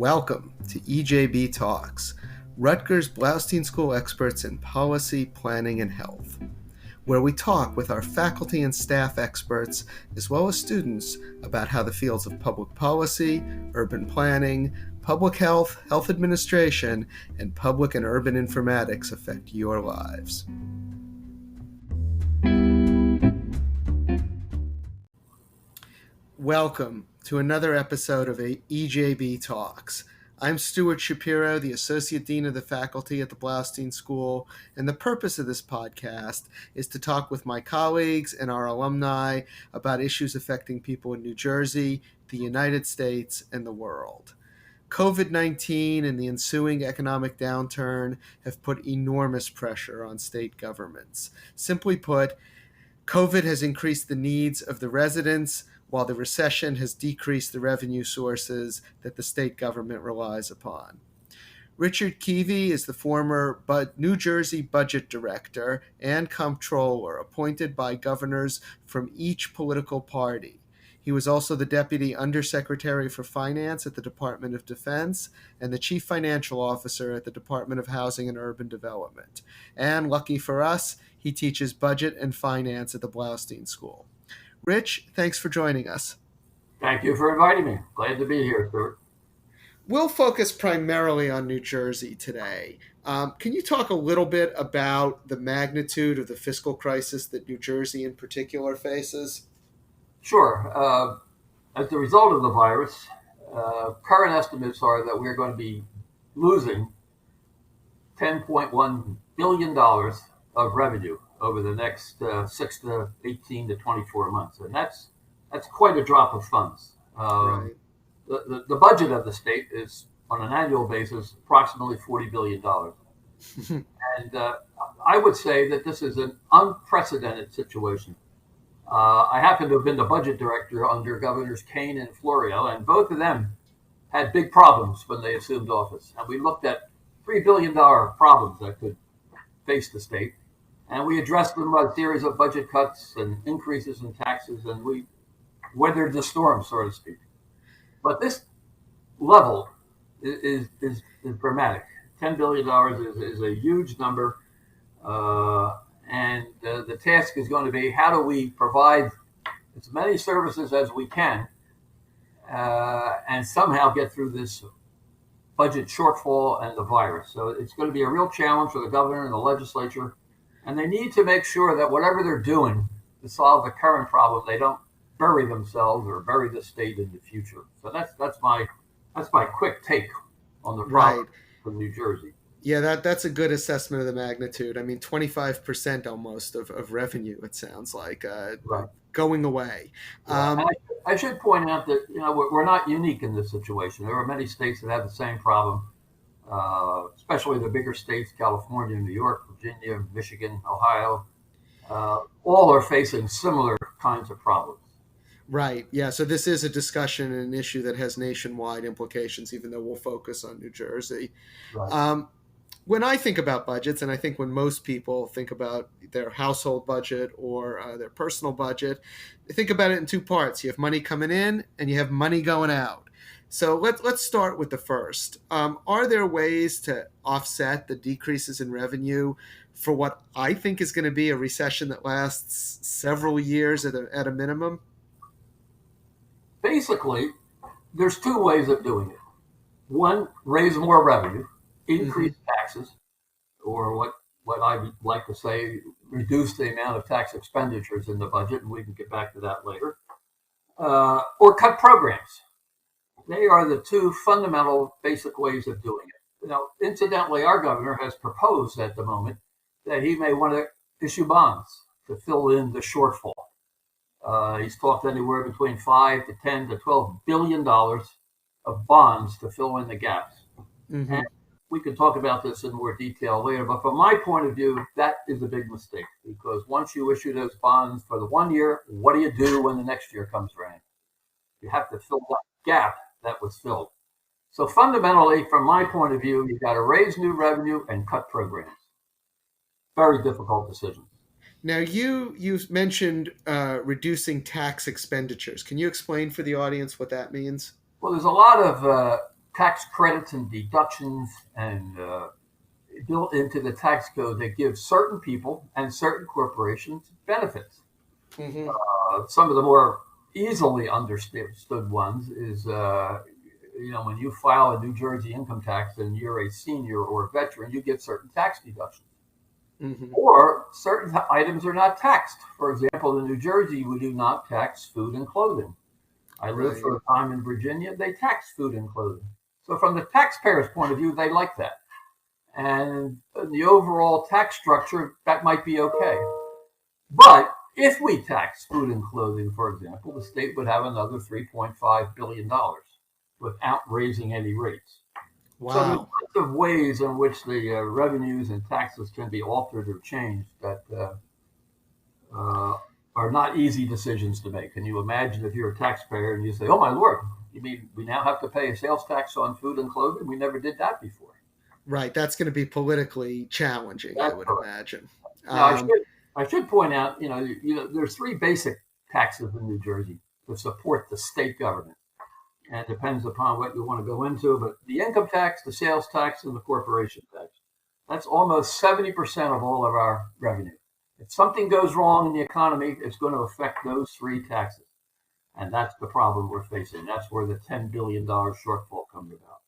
Welcome to EJB Talks, Rutgers Bloustein School experts in policy, planning, and health, where we talk with our faculty and staff experts, as well as students, about how the fields of public policy, urban planning, public health, health administration, and public and urban informatics affect your lives. Welcome to another episode of EJB Talks. I'm Stuart Shapiro, the Associate Dean of the Faculty at the Bloustein School, and the purpose of this podcast is to talk with my colleagues and our alumni about issues affecting people in New Jersey, the United States, and the world. Covid-19 and the ensuing economic downturn have put enormous pressure on state governments. Simply put, COVID has increased the needs of the residents, while the recession has decreased the revenue sources that the state government relies upon. Richard Keevey is the former New Jersey budget director and comptroller appointed by governors from each political party. He was also the deputy undersecretary for finance at the Department of Defense and the chief financial officer at the Department of Housing and Urban Development. And lucky for us, he teaches budget and finance at the Bloustein School. Rich, thanks for joining us. Thank you for inviting me. Glad to be here, Stuart. We'll focus primarily on New Jersey today. Can you talk a little bit about the magnitude of the fiscal crisis that New Jersey in particular faces? Sure. As a result of the virus, current estimates are that we're going to be losing $10.1 billion of revenue over the next 6 to 18 to 24 months. And that's quite a drop of funds. Right. The budget of the state is, on an annual basis, approximately $40 billion. And I would say that this is an unprecedented situation. I happen to have been the budget director under Governors Kane and Florio, and both of them had big problems when they assumed office. And we looked at $3 billion problems that could face the state. And we addressed them by a series of budget cuts and increases in taxes, and we weathered the storm, so to speak. But this level is dramatic. $10 billion is a huge number, and the task is going to be, how do we provide as many services as we can and somehow get through this budget shortfall and the virus. So it's going to be a real challenge for the governor and the legislature. And they need to make sure that whatever they're doing to solve the current problem, they don't bury themselves or bury the state in the future. So that's my quick take on the problem from New Jersey. Yeah, that's a good assessment of the magnitude. I mean, 25% almost of revenue, it sounds like, going away. I should point out that we're not unique in this situation. There are many states that have the same problem. Especially the bigger states, California, New York, Virginia, Michigan, Ohio, all are facing similar kinds of problems. Right. Yeah. So this is a discussion and an issue that has nationwide implications, even though we'll focus on New Jersey. Right. When I think about budgets, and I think when most people think about their household budget or their personal budget, they think about it in two parts. You have money coming in and you have money going out. So let's start with the first. Are there ways to offset the decreases in revenue for what I think is going to be a recession that lasts several years at a minimum? Basically, there's two ways of doing it. One, raise more revenue, increase taxes, or what I would like to say, reduce the amount of tax expenditures in the budget, and we can get back to that later, or cut programs. They are the two fundamental basic ways of doing it. Incidentally, our governor has proposed at the moment that he may want to issue bonds to fill in the shortfall. He's talked anywhere between $5 to $10 to $12 billion of bonds to fill in the gaps. Mm-hmm. And we can talk about this in more detail later, but from my point of view, that is a big mistake, because once you issue those bonds for the 1 year, what do you do when the next year comes around? You have to fill that gap that was filled. So fundamentally, from my point of view, you've got to raise new revenue and cut programs. Very difficult decision. Now, you mentioned reducing tax expenditures. Can you explain for the audience what that means? Well, there's a lot of tax credits and deductions and built into the tax code that give certain people and certain corporations benefits. Mm-hmm. Some of the more easily understood ones is, when you file a New Jersey income tax and you're a senior or a veteran, you get certain tax deductions. Mm-hmm. Or certain items are not taxed. For example, in New Jersey, we do not tax food and clothing. I lived Right. for a time in Virginia, they tax food and clothing. So from the taxpayer's point of view, they like that. And the overall tax structure, that might be okay. But if we tax food and clothing, for example, the state would have another $3.5 billion without raising any rates. So there's Wow. lots of ways in which the revenues and taxes can be altered or changed that uh, are not easy decisions to make. Can you imagine if you're a taxpayer and you say, "Oh my lord, you mean we now have to pay a sales tax on food and clothing? We never did that before." Right. That's going to be politically challenging, I That's would correct. imagine. Now Um, I should point out, there's three basic taxes in New Jersey that support the state government, and it depends upon what you want to go into. But the income tax, the sales tax, and the corporation tax. That's almost 70% of all of our revenue. If something goes wrong in the economy, it's going to affect those three taxes. And that's the problem we're facing. That's where the $10 billion shortfall comes about.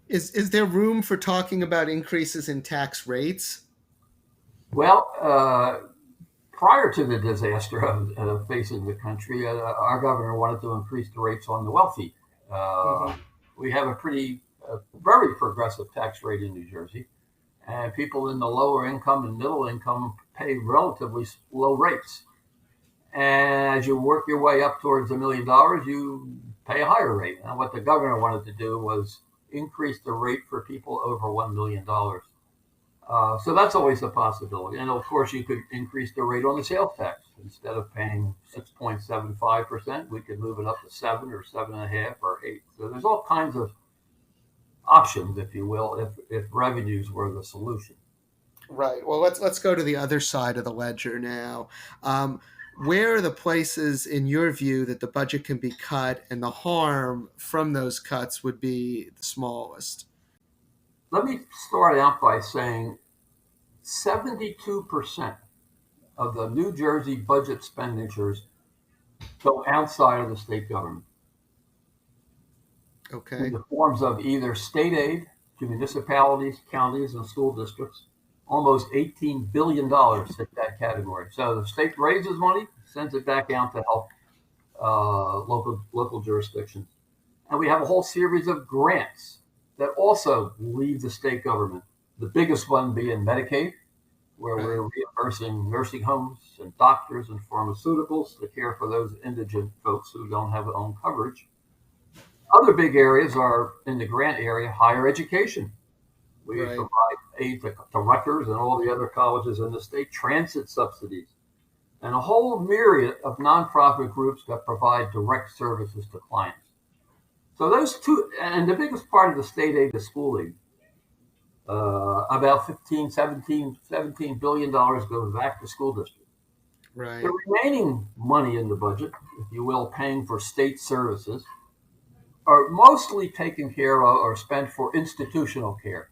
is there room for talking about increases in tax rates? Well, prior to the disaster facing the country, our governor wanted to increase the rates on the wealthy. Mm-hmm. Uh, we have a very progressive tax rate in New Jersey, and people in the lower income and middle income pay relatively low rates. And as you work your way up towards $1 million, you pay a higher rate. And what the governor wanted to do was increase the rate for people over $1 million. So that's always a possibility. And of course, you could increase the rate on the sales tax. Instead of paying 6.75%, we could move it up to 7 or 7.5 or 8. So there's all kinds of options, if you will, if revenues were the solution. Right. Well, let's go to the other side of the ledger now. Um, where are the places, in your view, that the budget can be cut and the harm from those cuts would be the smallest? Let me start out by saying 72% of the New Jersey budget expenditures go outside of the state government in Okay. the forms of either state aid to municipalities, counties, and school districts. Almost $18 billion hit that category. So the state raises money, sends it back out to help local jurisdictions. And we have a whole series of grants that also leave the state government. The biggest one being Medicaid, where Right. we're reimbursing nursing homes and doctors and pharmaceuticals to care for those indigent folks who don't have their own coverage. Other big areas are in the grant area, higher education. We Right. provide aid to Rutgers and all the other colleges in the state, transit subsidies, and a whole myriad of nonprofit groups that provide direct services to clients. So those two, and the biggest part of the state aid is school aid. About 15, $17 billion goes back to school districts. The Right. remaining money in the budget, if you will, paying for state services, are mostly taken care of or spent for institutional care.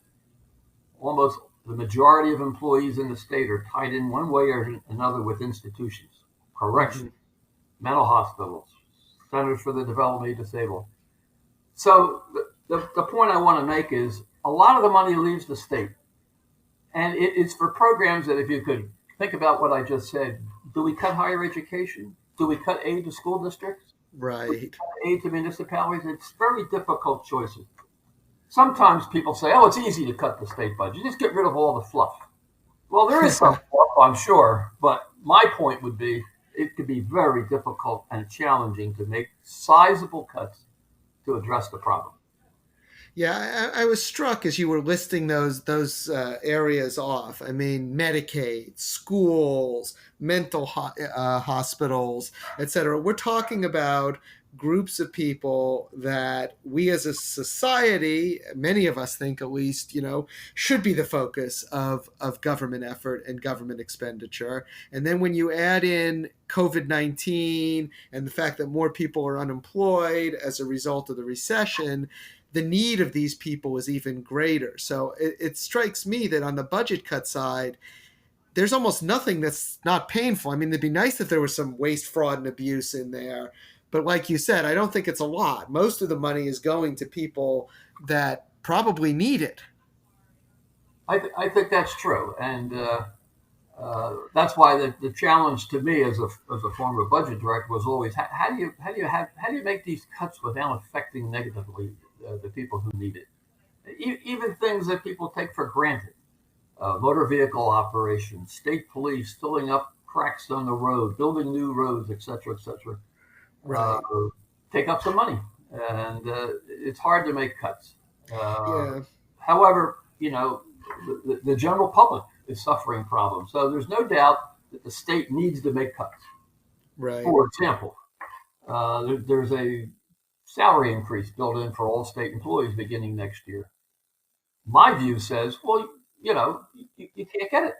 Almost the majority of employees in the state are tied in one way or another with institutions, Mm-hmm. corrections, mental hospitals, centers for the developmentally disabled. So the point I want to make is a lot of the money leaves the state. And it's for programs that, if you could think about what I just said, do we cut higher education? Do we cut aid to school districts? Do we Right. cut aid to municipalities? It's very difficult choices. Sometimes people say, oh, it's easy to cut the state budget. Just get rid of all the fluff. Well, there is some fluff, I'm sure. But my point would be it could be very difficult and challenging to make sizable cuts to address the problem. Yeah, I was struck as you were listing those areas off. I mean, Medicaid, schools, hospitals, etc. We're talking about groups of people that we as a society, many of us think at least, should be the focus of government effort and government expenditure. And then when you add in COVID-19 and the fact that more people are unemployed as a result of the recession, the need of these people is even greater. So it strikes me that on the budget cut side, there's almost nothing that's not painful. I mean, it'd be nice if there was some waste, fraud, and abuse in there. But like you said, I don't think it's a lot. Most of the money is going to people that probably need it. I think that's true. And that's why the challenge to me as a former budget director was always how do you make these cuts without affecting negatively the people who need it, even things that people take for granted, motor vehicle operations, state police filling up cracks on the road, building new roads, etc., etc. Right. Take up some money, and it's hard to make cuts. Yeah. However, the general public is suffering problems. So there's no doubt that the state needs to make cuts. Right. For example, there's a salary increase built in for all state employees beginning next year. My view says, well, you can't get it.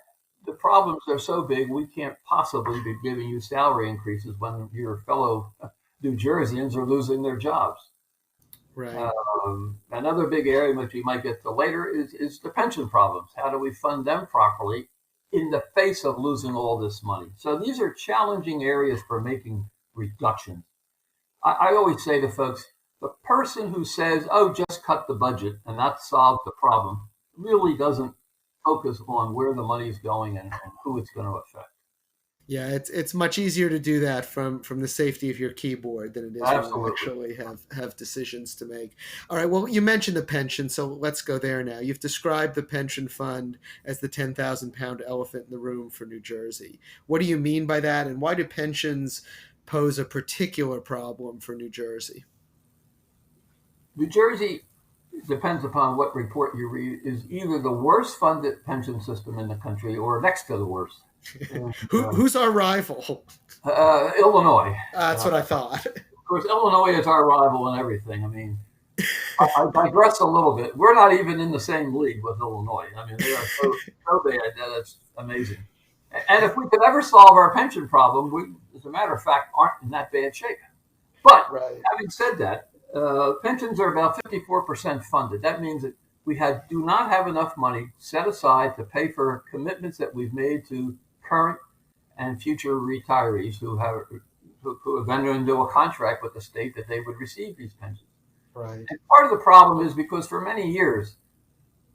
The problems are so big, we can't possibly be giving you salary increases when your fellow New Jerseyans are losing their jobs. Right. Another big area, which we might get to later, is the pension problems. How do we fund them properly in the face of losing all this money? So these are challenging areas for making reductions. I always say to folks, the person who says, oh, just cut the budget and that solves the problem, really doesn't focus on where the money is going and who it's going to affect. Yeah, it's much easier to do that from the safety of your keyboard than it is Absolutely. when you actually have decisions to make. All right, well, you mentioned the pension, so let's go there now. You've described the pension fund as the 10,000-pound elephant in the room for New Jersey. What do you mean by that, and why do pensions pose a particular problem for New Jersey? New Jersey, depends upon what report you read, is either the worst funded pension system in the country or next to the worst. Who's our rival? Illinois. That's what I thought. Of course, Illinois is our rival in everything. I mean, I digress a little bit. We're not even in the same league with Illinois. I mean, they are so bad that it's amazing. And if we could ever solve our pension problem, we, as a matter of fact, aren't in that bad shape. But Right. having said that, pensions are about 54% funded. That means that we do not have enough money set aside to pay for commitments that we've made to current and future retirees who have entered into a contract with the state that they would receive these pensions. Right. And part of the problem is because for many years,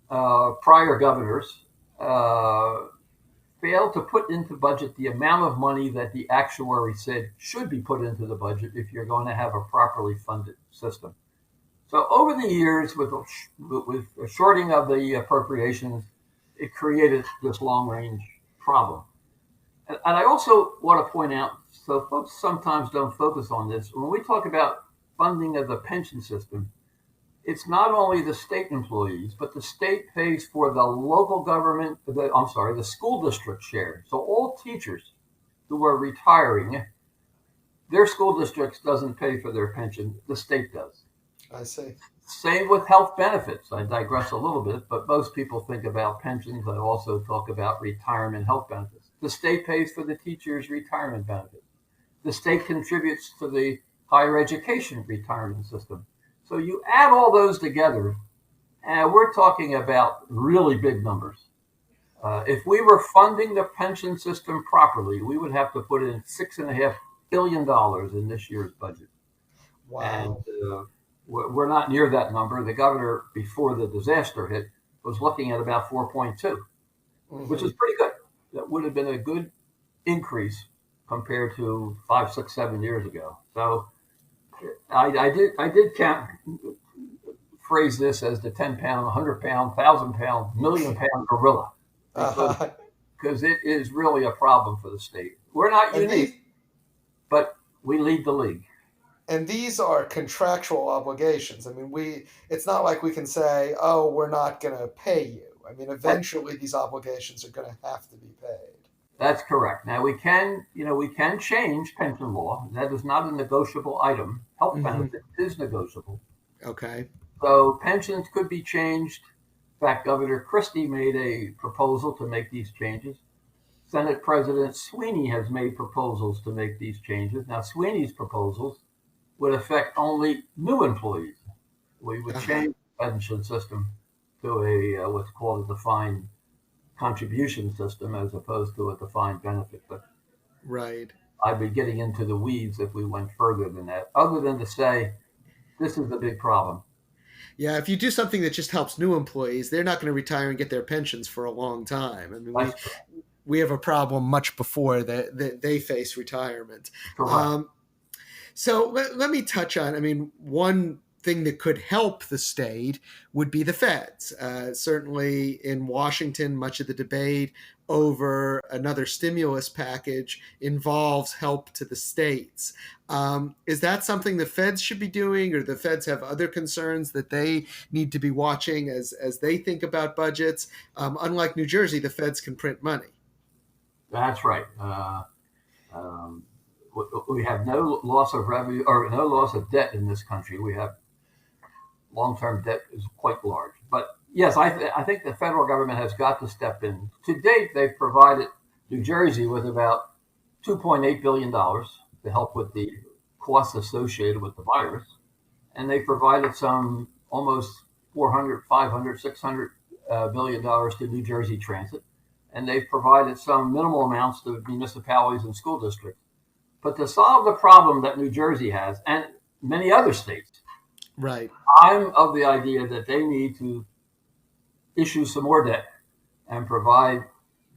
prior governors failed to put into budget the amount of money that the actuary said should be put into the budget if you're going to have a properly funded system. So over the years, with a shorting of the appropriations, it created this long-range problem. And I also want to point out, so folks sometimes don't focus on this, when we talk about funding of the pension system, it's not only the state employees, but the state pays for the local government, the school district share. So all teachers who are retiring, their school districts doesn't pay for their pension, the state does. I see. Same with health benefits. I digress a little bit, but most people think about pensions. I also talk about retirement health benefits. The state pays for the teachers' retirement benefits. The state contributes to the higher education retirement system. So you add all those together, and we're talking about really big numbers. If we were funding the pension system properly, we would have to put in $6.5 billion in this year's budget. Wow. And we're not near that number. The governor, before the disaster hit, was looking at about 4.2, which is pretty good. That would have been a good increase compared to 5, 6, 7 years ago. So I did phrase this as the 10-pound, 100-pound, 1,000-pound, million-pound gorilla, because it is really a problem for the state. We're not unique, but we lead the league. And these are contractual obligations. I mean, it's not like we can say, oh, we're not going to pay you. I mean, eventually these obligations are going to have to be paid. That's correct. Now we can change pension law. That is not a negotiable item. Health benefit is negotiable. Okay. So pensions could be changed. In fact, Governor Christie made a proposal to make these changes. Senate President Sweeney has made proposals to make these changes. Now, Sweeney's proposals would affect only new employees. We would Uh-huh. change the pension system to a what's called a defined contribution system as opposed to a defined benefit. But Right. I'd be getting into the weeds if we went further than that, other than to say this is the big problem. Yeah, if you do something that just helps new employees, they're not going to retire and get their pensions for a long time. I mean, That's we have a problem much before they face retirement. correct. Um, So let me touch on, I mean, one thing that could help the state would be the feds. Certainly in Washington, much of the debate over another stimulus package involves help to the states. Is that something the feds should be doing, or the feds have other concerns that they need to be watching as they think about budgets? Unlike New Jersey, the feds can print money. That's right. Um, we have no loss of revenue or no loss of debt in this country. We have long-term debt is quite large. But yes, I think the federal government has got to step in. To date, they've provided New Jersey with about $2.8 billion to help with the costs associated with the virus. And they provided some almost 400, 500, 600 million dollars to New Jersey Transit. And they've provided some minimal amounts to municipalities and school districts. But to solve the problem that New Jersey has and many other states, Right. I'm of the idea that they need to issue some more debt and provide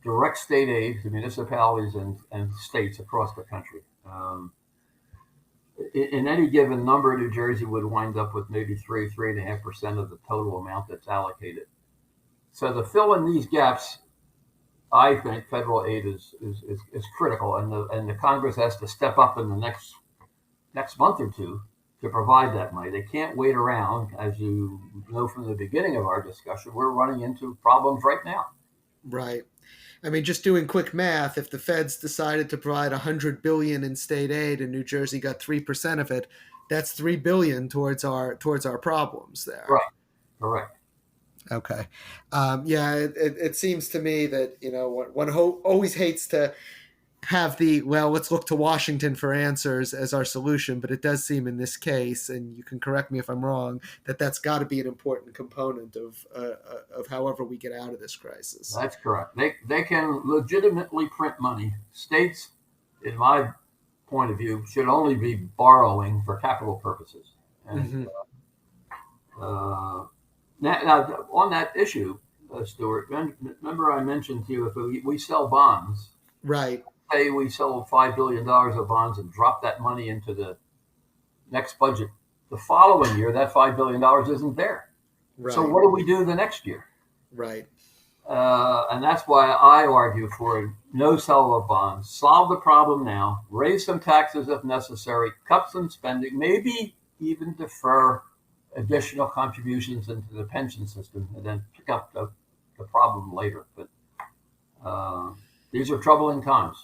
direct state aid to municipalities and states across the country. In any given number, New Jersey would wind up with maybe 3.5% of the total amount that's allocated. So to fill in these gaps, I think federal aid is critical, and the Congress has to step up in the next month or two to provide that money. They can't wait around. As you know from the beginning of our discussion, we're running into problems right now. Right. I mean, just doing quick math, if the feds decided to provide $100 billion in state aid and New Jersey got 3% of it, that's $3 billion towards our problems there. Right. Correct. Okay. Yeah, it seems to me that, one always hates to have let's look to Washington for answers as our solution, but it does seem in this case, and you can correct me if I'm wrong, that that's got to be an important component of however we get out of this crisis. That's correct. They can legitimately print money. States, in my point of view, should only be borrowing for capital purposes. And Mm-hmm. now, on that issue, Stuart, remember I mentioned to you if we sell bonds, Right. say we sell $5 billion of bonds and drop that money into the next budget, the following year, that $5 billion isn't there. Right. So what do we do the next year? Right. And that's why I argue for no sell of bonds. Solve the problem now. Raise some taxes if necessary. Cut some spending. Maybe even defer additional contributions into the pension system, and then pick up the problem later. But these are troubling times.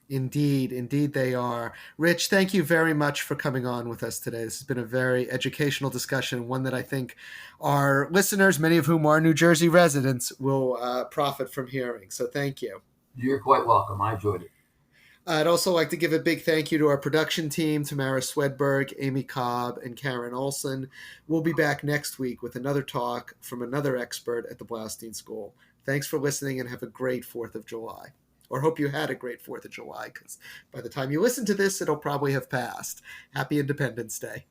Indeed they are. Rich, thank you very much for coming on with us today. This has been a very educational discussion, one that I think our listeners, many of whom are New Jersey residents, will profit from hearing. So thank you. You're quite welcome. I enjoyed it. I'd also like to give a big thank you to our production team, Tamara Swedberg, Amy Cobb, and Karen Olson. We'll be back next week with another talk from another expert at the Bloustein School. Thanks for listening and have a great 4th of July. Or hope you had a great 4th of July, because by the time you listen to this, it'll probably have passed. Happy Independence Day.